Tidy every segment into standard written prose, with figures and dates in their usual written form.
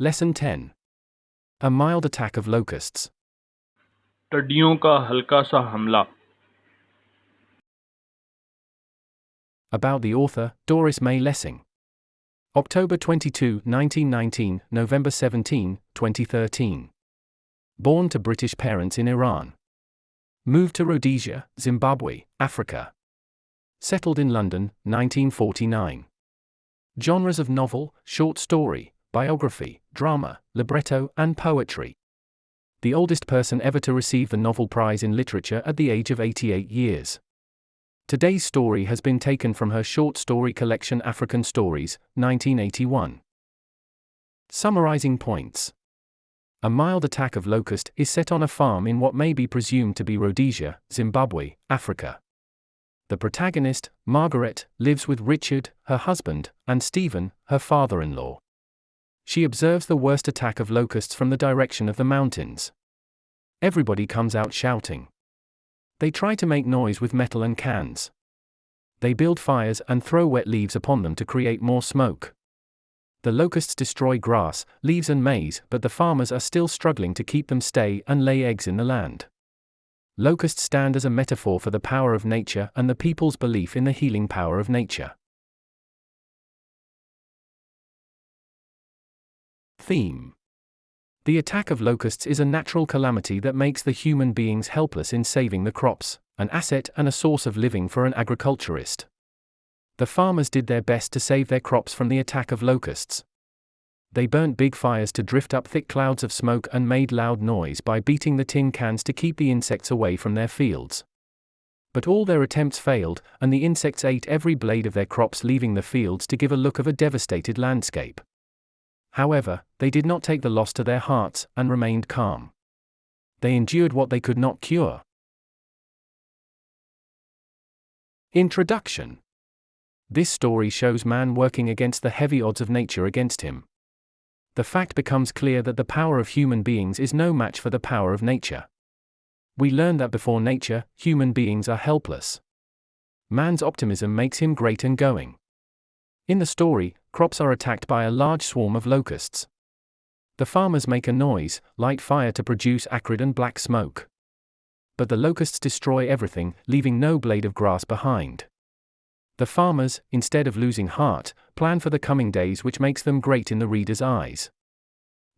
Lesson 10. A mild attack of locusts. टिड्डियों का हल्का सा हमला। About the author, Doris May Lessing. October 22, 1919, November 17, 2013. Born to British parents in Iran. Moved to Rhodesia, Zimbabwe, Africa. Settled in London, 1949. Genres of novel, short story, biography, drama, libretto, and poetry. The oldest person ever to receive the Nobel Prize in Literature at the age of 88 years. Today's story has been taken from her short story collection African Stories, 1981. Summarizing points. A mild attack of locust is set on a farm in what may be presumed to be Rhodesia, Zimbabwe, Africa. The protagonist, Margaret, lives with Richard, her husband, and Stephen, her father-in-law. She observes the worst attack of locusts from the direction of the mountains. Everybody comes out shouting. They try to make noise with metal and cans. They build fires and throw wet leaves upon them to create more smoke. The locusts destroy grass, leaves and maize, but the farmers are still struggling to keep them stay and lay eggs in the land. Locusts stand as a metaphor for the power of nature and the people's belief in the healing power of nature. Theme. The attack of locusts is a natural calamity that makes the human beings helpless in saving the crops, an asset and a source of living for an agriculturist. The farmers did their best to save their crops from the attack of locusts. They burnt big fires to drift up thick clouds of smoke and made loud noise by beating the tin cans to keep the insects away from their fields. But all their attempts failed, and the insects ate every blade of their crops, leaving the fields to give a look of a devastated landscape. However, they did not take the loss to their hearts and remained calm. They endured what they could not cure. Introduction. This story shows man working against the heavy odds of nature against him. The fact becomes clear that the power of human beings is no match for the power of nature. We learn that before nature, human beings are helpless. Man's optimism makes him great and going. In the story, crops are attacked by a large swarm of locusts. The farmers make a noise, light fire to produce acrid and black smoke. But the locusts destroy everything, leaving no blade of grass behind. The farmers, instead of losing heart, plan for the coming days, which makes them great in the reader's eyes.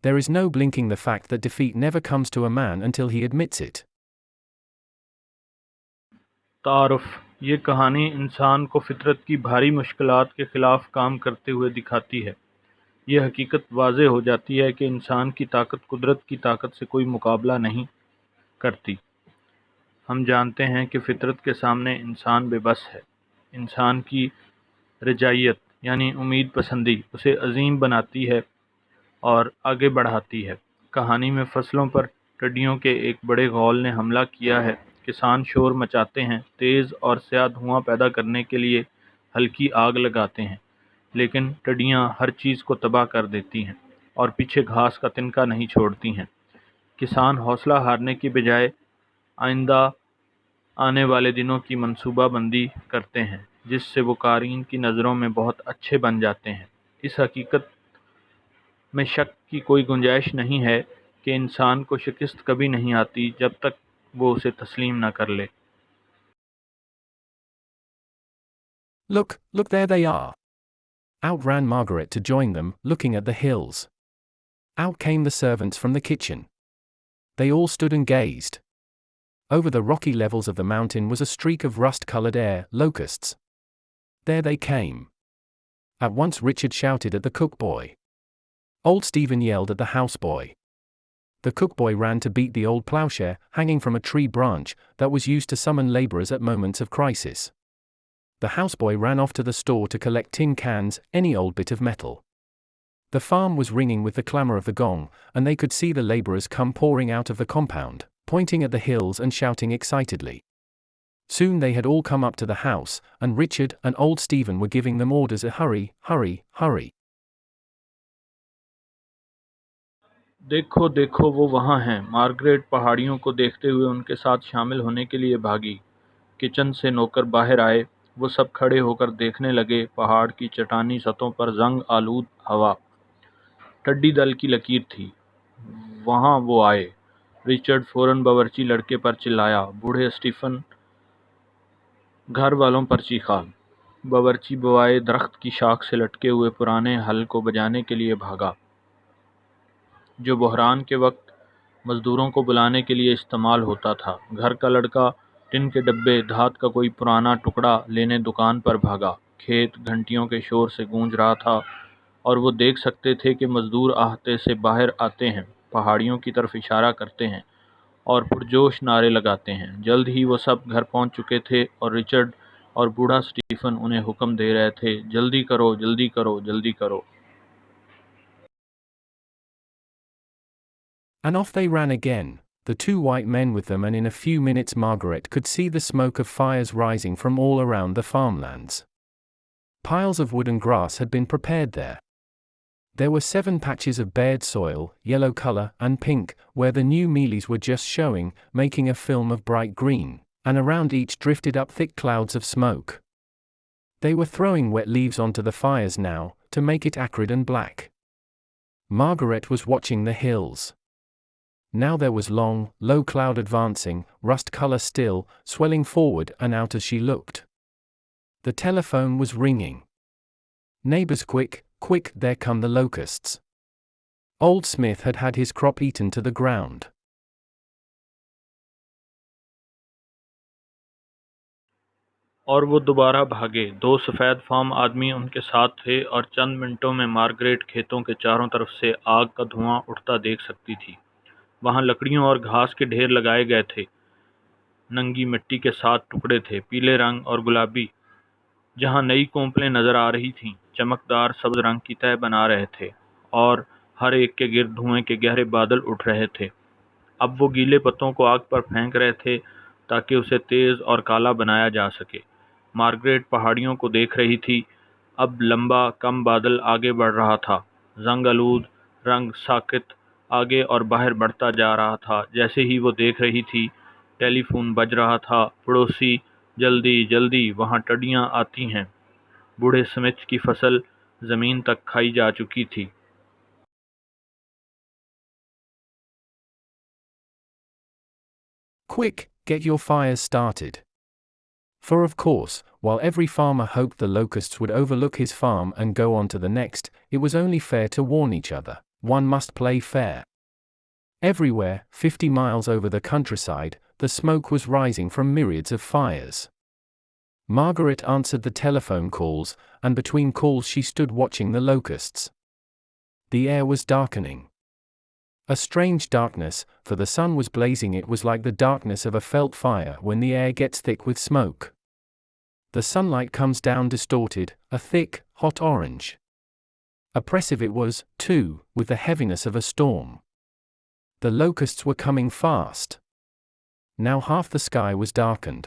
There is no blinking the fact that defeat never comes to a man until he admits it. तारुफ। ये कहानी इंसान को फितरत की भारी मुश्किलात के खिलाफ काम करते हुए दिखाती है। ये हकीकत वाज़ेह हो जाती है कि इंसान की ताकत कुदरत की ताकत से कोई मुकाबला नहीं करती। हम जानते हैं कि फितरत के सामने इंसान बेबस है। इंसान की रजाइयत यानी उम्मीद पसंदी उसे अजीम बनाती है और आगे बढ़ाती है। कहानी में फसलों पर टिड्डियों के एक बड़े गौल ने हमला किया है। किसान शोर मचाते हैं, तेज़ और स्याह धुआं पैदा करने के लिए हल्की आग लगाते हैं, लेकिन टिड्डियां हर चीज़ को तबाह कर देती हैं और पीछे घास का तिनका नहीं छोड़ती हैं। किसान हौसला हारने की बजाय आइंदा आने वाले दिनों की मंसूबाबंदी करते हैं, जिससे वो कारीन की नज़रों में बहुत अच्छे बन जाते हैं। इस हकीकत में शक की कोई गुंजाइश नहीं है कि इंसान को शिकस्त कभी नहीं आती जब तक वो उसे तस्लीम न कर ले। Look, there they are. Out ran Margaret to join them, looking at the hills. Out came the servants from the kitchen. They all stood and gazed. Over the rocky levels of the mountain was a streak of rust-colored air, locusts. There they came. At once Richard shouted at the cook boy. Old Stephen yelled at the houseboy. The cook boy ran to beat the old plowshare, hanging from a tree branch, that was used to summon laborers at moments of crisis. The houseboy ran off to the store to collect tin cans, any old bit of metal. The farm was ringing with the clamor of the gong, and they could see the laborers come pouring out of the compound, pointing at the hills and shouting excitedly. Soon they had all come up to the house, and Richard and old Stephen were giving them orders to hurry, hurry, hurry. देखो देखो वो वहाँ हैं। Margaret पहाड़ियों को देखते हुए उनके साथ शामिल होने के लिए भागी। किचन से नौकर बाहर आए। वो सब खड़े होकर देखने लगे पहाड़ की चट्टानी सतहों पर जंग आलूद हवा। टड्डी दल की लकीर थी। वहां वो आए। रिचर्ड फौरन बावर्ची लड़के पर चिल्लाया। बूढ़े स्टीफन घर वालों पर चीखा। बावर्ची बवाए दरख्त की शाख से लटके हुए पुराने हल को बजाने के लिए भागा, जो बहरान के वक्त मजदूरों को बुलाने के लिए इस्तेमाल होता था। घर का लड़का टिन के डब्बे, धात का कोई पुराना टुकड़ा लेने दुकान पर भागा। खेत घंटियों के शोर से गूंज रहा था और वो देख सकते थे कि मजदूर आहते से बाहर आते हैं, पहाड़ियों की तरफ इशारा करते हैं और पुरजोश नारे लगाते हैं। जल्द ही वो सब घर पहुंच चुके थे और रिचर्ड और बूढ़ा स्टीफन उन्हें हुक्म दे रहे थे, जल्दी करो, जल्दी करो, जल्दी करो। And off they ran again, the two white men with them, and in a few minutes Margaret could see the smoke of fires rising from all around the farmlands. Piles of wood and grass had been prepared there. There were 7 patches of bared soil, yellow color and pink, where the new mealies were just showing, making a film of bright green, and around each drifted up thick clouds of smoke. They were throwing wet leaves onto the fires now, to make it acrid and black. Margaret was watching the hills. Now there was long, low cloud advancing, rust color still, swelling forward and out as she looked. The telephone was ringing. Neighbors, quick, quick, there come the locusts. Old Smith had had his crop eaten to the ground. और वो दोबारा भागे। 2 सफ़ेद farm आदमी उनके साथ थे और चंद मिनटों में मार्गरेट खेतों के चारों तरफ से आग का धुआं उठता देख सकती थी। वहां लकड़ियों और घास के ढेर लगाए गए थे। नंगी मिट्टी के 7 टुकड़े थे, पीले रंग और गुलाबी। जहां नई कोंपलें नजर आ रही थीं, चमकदार सब्ज रंग की तह बना रहे थे और हर एक के गिर्द धुएं के गहरे बादल उठ रहे थे। अब वो गीले पत्तों को आग पर फेंक रहे थे ताकि उसे तेज और काला बनाया जा सके। मार्गरेट पहाड़ियों को देख रही थी। अब लंबा कम बादल आगे बढ़ रहा था, जंग आलूद, रंग साकित, आगे और बाहर बढ़ता जा रहा था। जैसे ही वो देख रही थी, टेलीफोन बज रहा था। पड़ोसी, जल्दी जल्दी, वहां टड्डियां आती हैं। बूढ़े स्मिथ की फसल जमीन तक खाई जा चुकी थी। Quick, get your fires started. For of course, while every farmer hoped the locusts would overlook his farm and go on to the next, it was only fair to warn each other. One must play fair. Everywhere, 50 miles over the countryside, the smoke was rising from myriads of fires. Margaret answered the telephone calls, and between calls she stood watching the locusts. The air was darkening. A strange darkness, for the sun was blazing. It was like the darkness of a felt fire when the air gets thick with smoke. The sunlight comes down distorted, a thick, hot orange. Oppressive it was, too, with the heaviness of a storm. The locusts were coming fast. Now half the sky was darkened.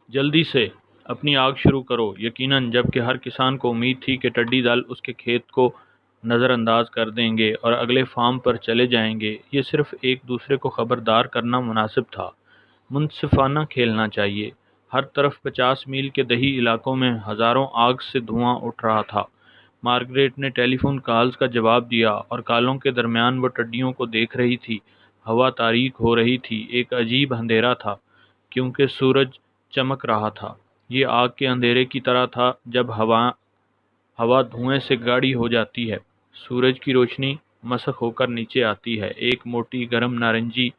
जल्दी से अपनी आग शुरू करो। यकीनन जबकि हर किसान को उम्मीद थी कि टड्डी दल उसके खेत को नज़रअंदाज कर देंगे और अगले फार्म पर चले जाएंगे। ये सिर्फ एक दूसरे को खबरदार करना मुनासिब था। मुनसिफाना खेलना चाहिए। हर तरफ 50 मील के दही इलाकों में हज़ारों आग से धुआं उठ रहा था। मार्गरेट ने टेलीफोन कॉल्स का जवाब दिया और कॉलों के दरमियान वो टड्डियों को देख रही थी। हवा तारीक हो रही थी। एक अजीब अंधेरा था, क्योंकि सूरज चमक रहा था। ये आग के अंधेरे की तरह था जब हवा धुएं से गाढ़ी हो जाती है। सूरज की रोशनी मसक होकर नीचे आती है। एक मोटी गर्म नारंगी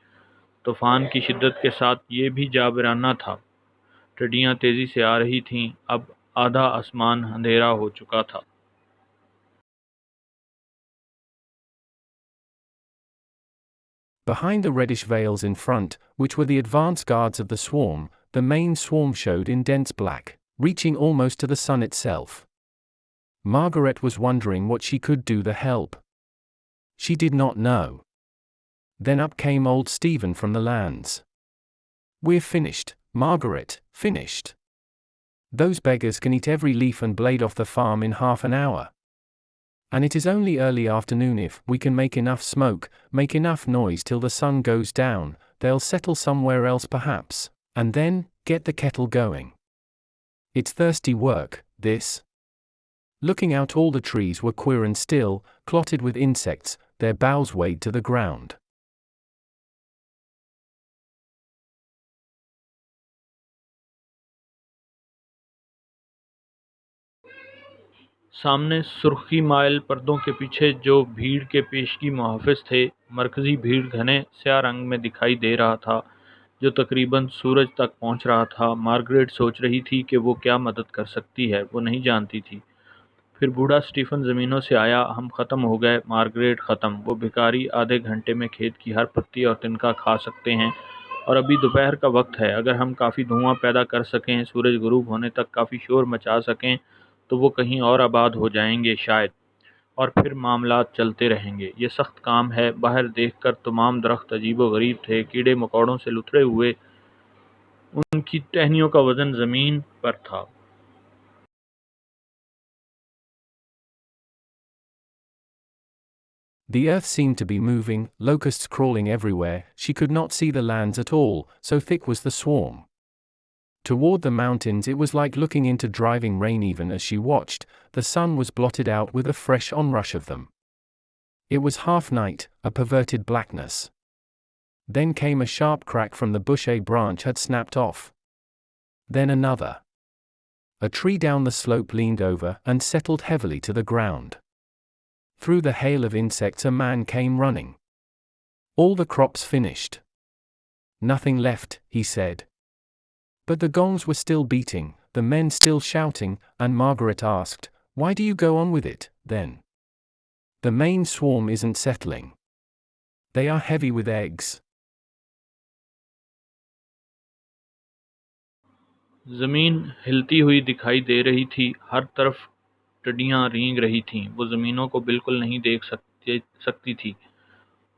तूफान की शिद्दत के साथ ये भी जाबिराना था। टड्डियां तेजी से आ रही थीं। अब आधा आसमान अंधेरा हो चुका था। Behind the reddish veils in front, which were the advance guards of the swarm, the main swarm showed in dense black, reaching almost to the sun itself. Margaret was wondering what she could do to help. She did not know. Then up came old Stephen from the lands. "We're finished, Margaret, finished. Those beggars can eat every leaf and blade off the farm in half an hour. And it is only early afternoon. If we can make enough smoke, make enough noise till the sun goes down, they'll settle somewhere else perhaps, and then, get the kettle going." It's thirsty work, this. Looking out, all the trees were queer and still, clotted with insects, their boughs weighed to the ground. सामने सुर्खी mile पर्दों के पीछे जो भीड़ के पेशगी मुहाफिज थे, मरकजी भीड़ घने स्याह रंग में दिखाई दे रहा था, जो तकरीबन सूरज तक पहुंच रहा था। मार्गरेट सोच रही थी कि वो क्या मदद कर सकती है, वो नहीं जानती थी। फिर बूढ़ा स्टीफन ज़मीनों से आया। हम ख़त्म हो गए, मार्गरेट ख़त्म। वो भिखारी आधे घंटे में खेत की हर पत्ती और तिनका खा सकते हैं, और अभी दोपहर का वक्त है। अगर हम काफ़ी धुआं पैदा कर सकें, सूरज गुरूब होने तक काफ़ी शोर मचा सकें, तो वो कहीं और आबाद हो जाएंगे शायद, और फिर मामलात चलते रहेंगे। ये सख्त काम है। बाहर देखकर तमाम दरख्त अजीबो-गरीब थे, कीड़े मकोड़ों से लुथड़े हुए, उनकी टहनियों का वज़न ज़मीन पर था। The earth seemed to be moving, locusts crawling everywhere. She could not see the lands at all, so thick was the swarm. Toward the mountains it was like looking into driving rain. Even as she watched, the sun was blotted out with a fresh onrush of them. It was half night, a perverted blackness. Then came a sharp crack from the bush. A branch had snapped off. Then another. A tree down the slope leaned over and settled heavily to the ground. Through the hail of insects a man came running. All the crops finished. Nothing left, he said. But the gongs were still beating, the men still shouting, and Margaret asked, "Why do you go on with it, then? The main swarm isn't settling. They are heavy with eggs." ज़मीन हिलती हुई दिखाई दे रही थी, हर तरफ टिड्डियां रेंग रही थीं। वो ज़मीनों को बिल्कुल नहीं देख सकती थी।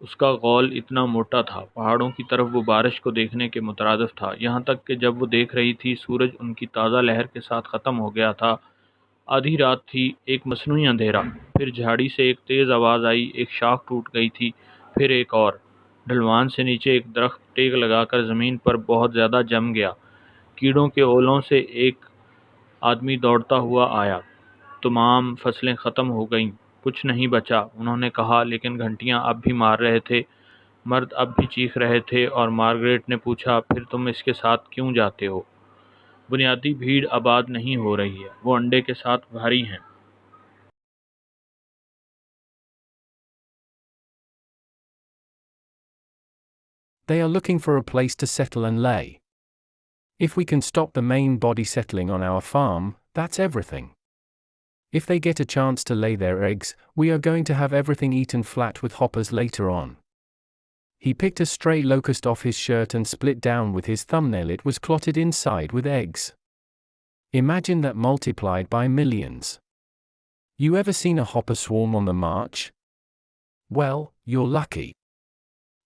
उसका गौल इतना मोटा था, पहाड़ों की तरफ वो बारिश को देखने के मुतरादिफ था। यहाँ तक कि जब वो देख रही थी, सूरज उनकी ताज़ा लहर के साथ ख़त्म हो गया था। आधी रात थी, एक मसनूई अंधेरा। फिर झाड़ी से एक तेज़ आवाज़ आई, एक शाख टूट गई थी, फिर एक और। ढलवान से नीचे एक दरख्त टेक लगाकर ज़मीन पर बहुत ज़्यादा जम गया। कीड़ों के ओलों से एक आदमी दौड़ता हुआ आया। तमाम फसलें ख़त्म हो गईं, कुछ नहीं बचा, उन्होंने कहा, लेकिन घंटियां अब भी मार रहे थे, मर्द अब भी चीख रहे थे। और मार्गरेट ने पूछा, फिर तुम इसके साथ क्यों जाते हो? बुनियादी भीड़ आबाद नहीं हो रही है, वो अंडे के साथ भारी हैं। They are looking for a place to settle and lay. If we can stop the main body settling on our farm, that's everything. If they get a chance to lay their eggs, we are going to have everything eaten flat with hoppers later on. He picked a stray locust off his shirt and split down with his thumbnail. It was clotted inside with eggs. Imagine that multiplied by millions. You ever seen a hopper swarm on the march? Well, you're lucky.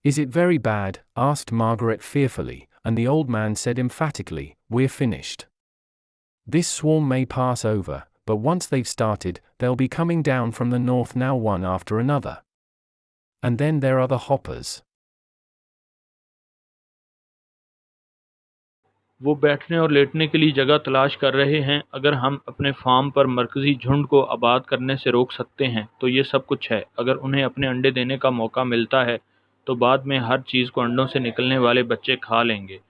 Is it very bad? Asked Margaret fearfully, and the old man said emphatically, "We're finished. This swarm may pass over, but once they've started, they'll be coming down from the north now, one after another. And then there are the hoppers." वो बैठने और लेटने के लिए जगह तलाश कर रहे हैं। अगर हम अपने फार्म पर मरकजी झुंड को आबाद करने से रोक सकते हैं, तो ये सब कुछ है। अगर उन्हें अपने अंडे देने का मौका मिलता है, तो बाद में हर चीज़ को अंडों से निकलने वाले बच्चे खा लेंगे।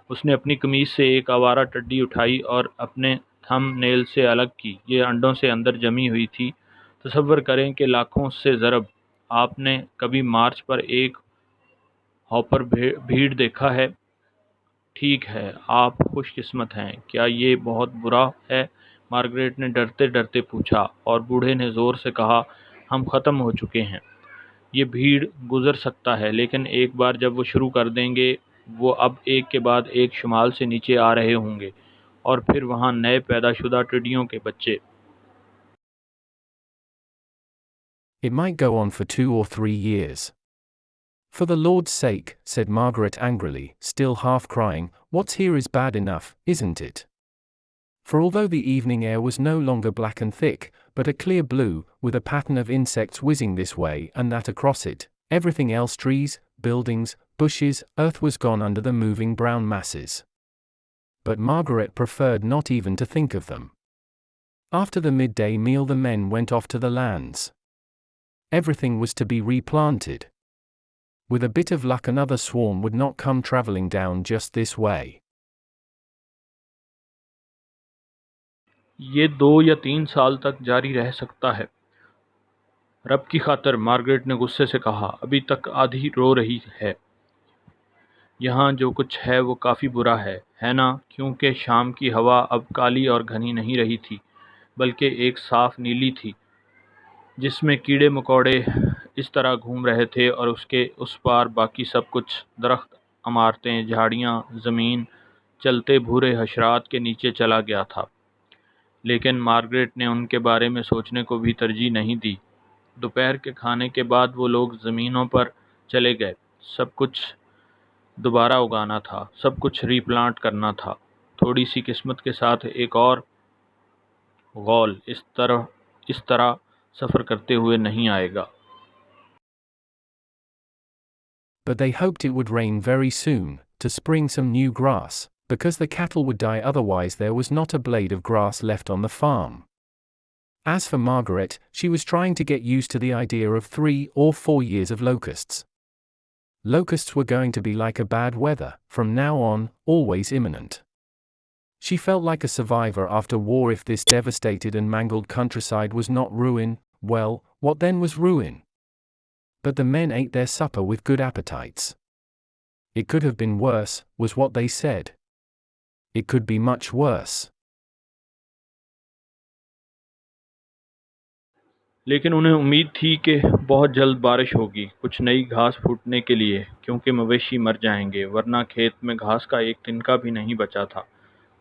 उसने अपनी कमीज से एक आवारा टड्डी उठाई और अपने थंब नेल से अलग की। ये अंडों से अंदर जमी हुई थी। तसव्वुर करें कि लाखों से ज़रब। आपने कभी मार्च पर एक हॉपर भीड़ देखा है? ठीक है, आप खुशकिस्मत हैं। क्या ये बहुत बुरा है? मार्गरेट ने डरते डरते पूछा, और बूढ़े ने ज़ोर से कहा, हम ख़त्म हो चुके हैं। ये भीड़ गुज़र सकता है, लेकिन एक बार जब वो शुरू कर देंगे, वो अब एक के बाद एक शुमाल से नीचे आ रहे होंगे, और फिर वहाँ नए पैदाशुदा टिड्डियों के बच्चे। It might go on for 2 or 3 years. For the Lord's sake, said Margaret angrily, still half crying, what's here is bad enough, isn't it? For although the evening air was no longer black and thick, but a clear blue, with a pattern of insects whizzing this way and that across it, everything else, trees, buildings, bushes, earth, was gone under the moving brown masses. but Margaret preferred not even to think of them. After the midday meal, the men went off to the lands. Everything was to be replanted. With a bit of luck, another swarm would not come traveling down just this way. ये 2 या 3 साल तक जारी रह सकता है। रब की खातिर, मार्गरेट ने गुस्से से कहा, अभी तक आधी रो रही है। यहाँ जो कुछ है वो काफ़ी बुरा है ना? क्योंकि शाम की हवा अब काली और घनी नहीं रही थी, बल्कि एक साफ नीली थी, जिसमें कीड़े मकोड़े इस तरह घूम रहे थे और उसके उस पार बाकी सब कुछ, दरख्त, इमारतें, झाड़ियाँ, ज़मीन, चलते भूरे हशरात के नीचे चला गया था। लेकिन मार्गरेट ने उनके बारे में सोचने को भी तरजीह नहीं दी। दोपहर के खाने के बाद वो लोग ज़मीनों पर चले गए। सब कुछ दोबारा उगाना था, सब कुछ रीप्लांट करना था। थोड़ी सी किस्मत के साथ एक और गौल इस तरह सफ़र करते हुए नहीं आएगा। But they hoped it would rain very soon, to spring some new grass, because the cattle would die otherwise there was not a blade of grass left on the farm. As for Margaret, she was trying to get used to the idea of 3 or 4 years of locusts. Locusts were going to be like a bad weather, from now on, always imminent. She felt like a survivor after war. If this devastated and mangled countryside was not ruin, well, what then was ruin? But the men ate their supper with good appetites. It could have been worse, was what they said. It could be much worse. लेकिन उन्हें उम्मीद थी कि बहुत जल्द बारिश होगी, कुछ नई घास फूटने के लिए, क्योंकि मवेशी मर जाएंगे, वरना खेत में घास का एक तिनका भी नहीं बचा था।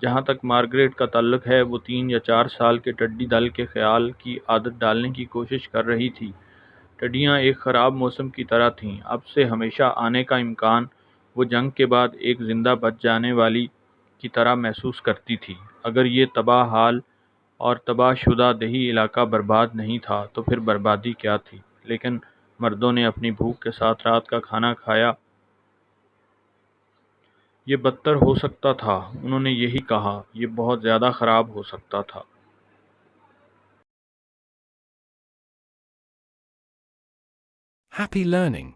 जहाँ तक मार्गरेट का ताल्लुक है, वो 3 या 4 साल के टड्डी दल के ख्याल की आदत डालने की कोशिश कर रही थी। टड्डियाँ एक ख़राब मौसम की तरह थीं, अब से हमेशा आने का इम्कान। वो जंग के बाद एक जिंदा बच जाने वाली की तरह महसूस करती थी। अगर ये तबाह हाल और तबाहशुदा दही इलाका बर्बाद नहीं था, तो फिर बर्बादी क्या थी? लेकिन मर्दों ने अपनी भूख के साथ रात का खाना खाया। ये बदतर हो सकता था, उन्होंने यही कहा, ये बहुत ज़्यादा ख़राब हो सकता था। Happy learning!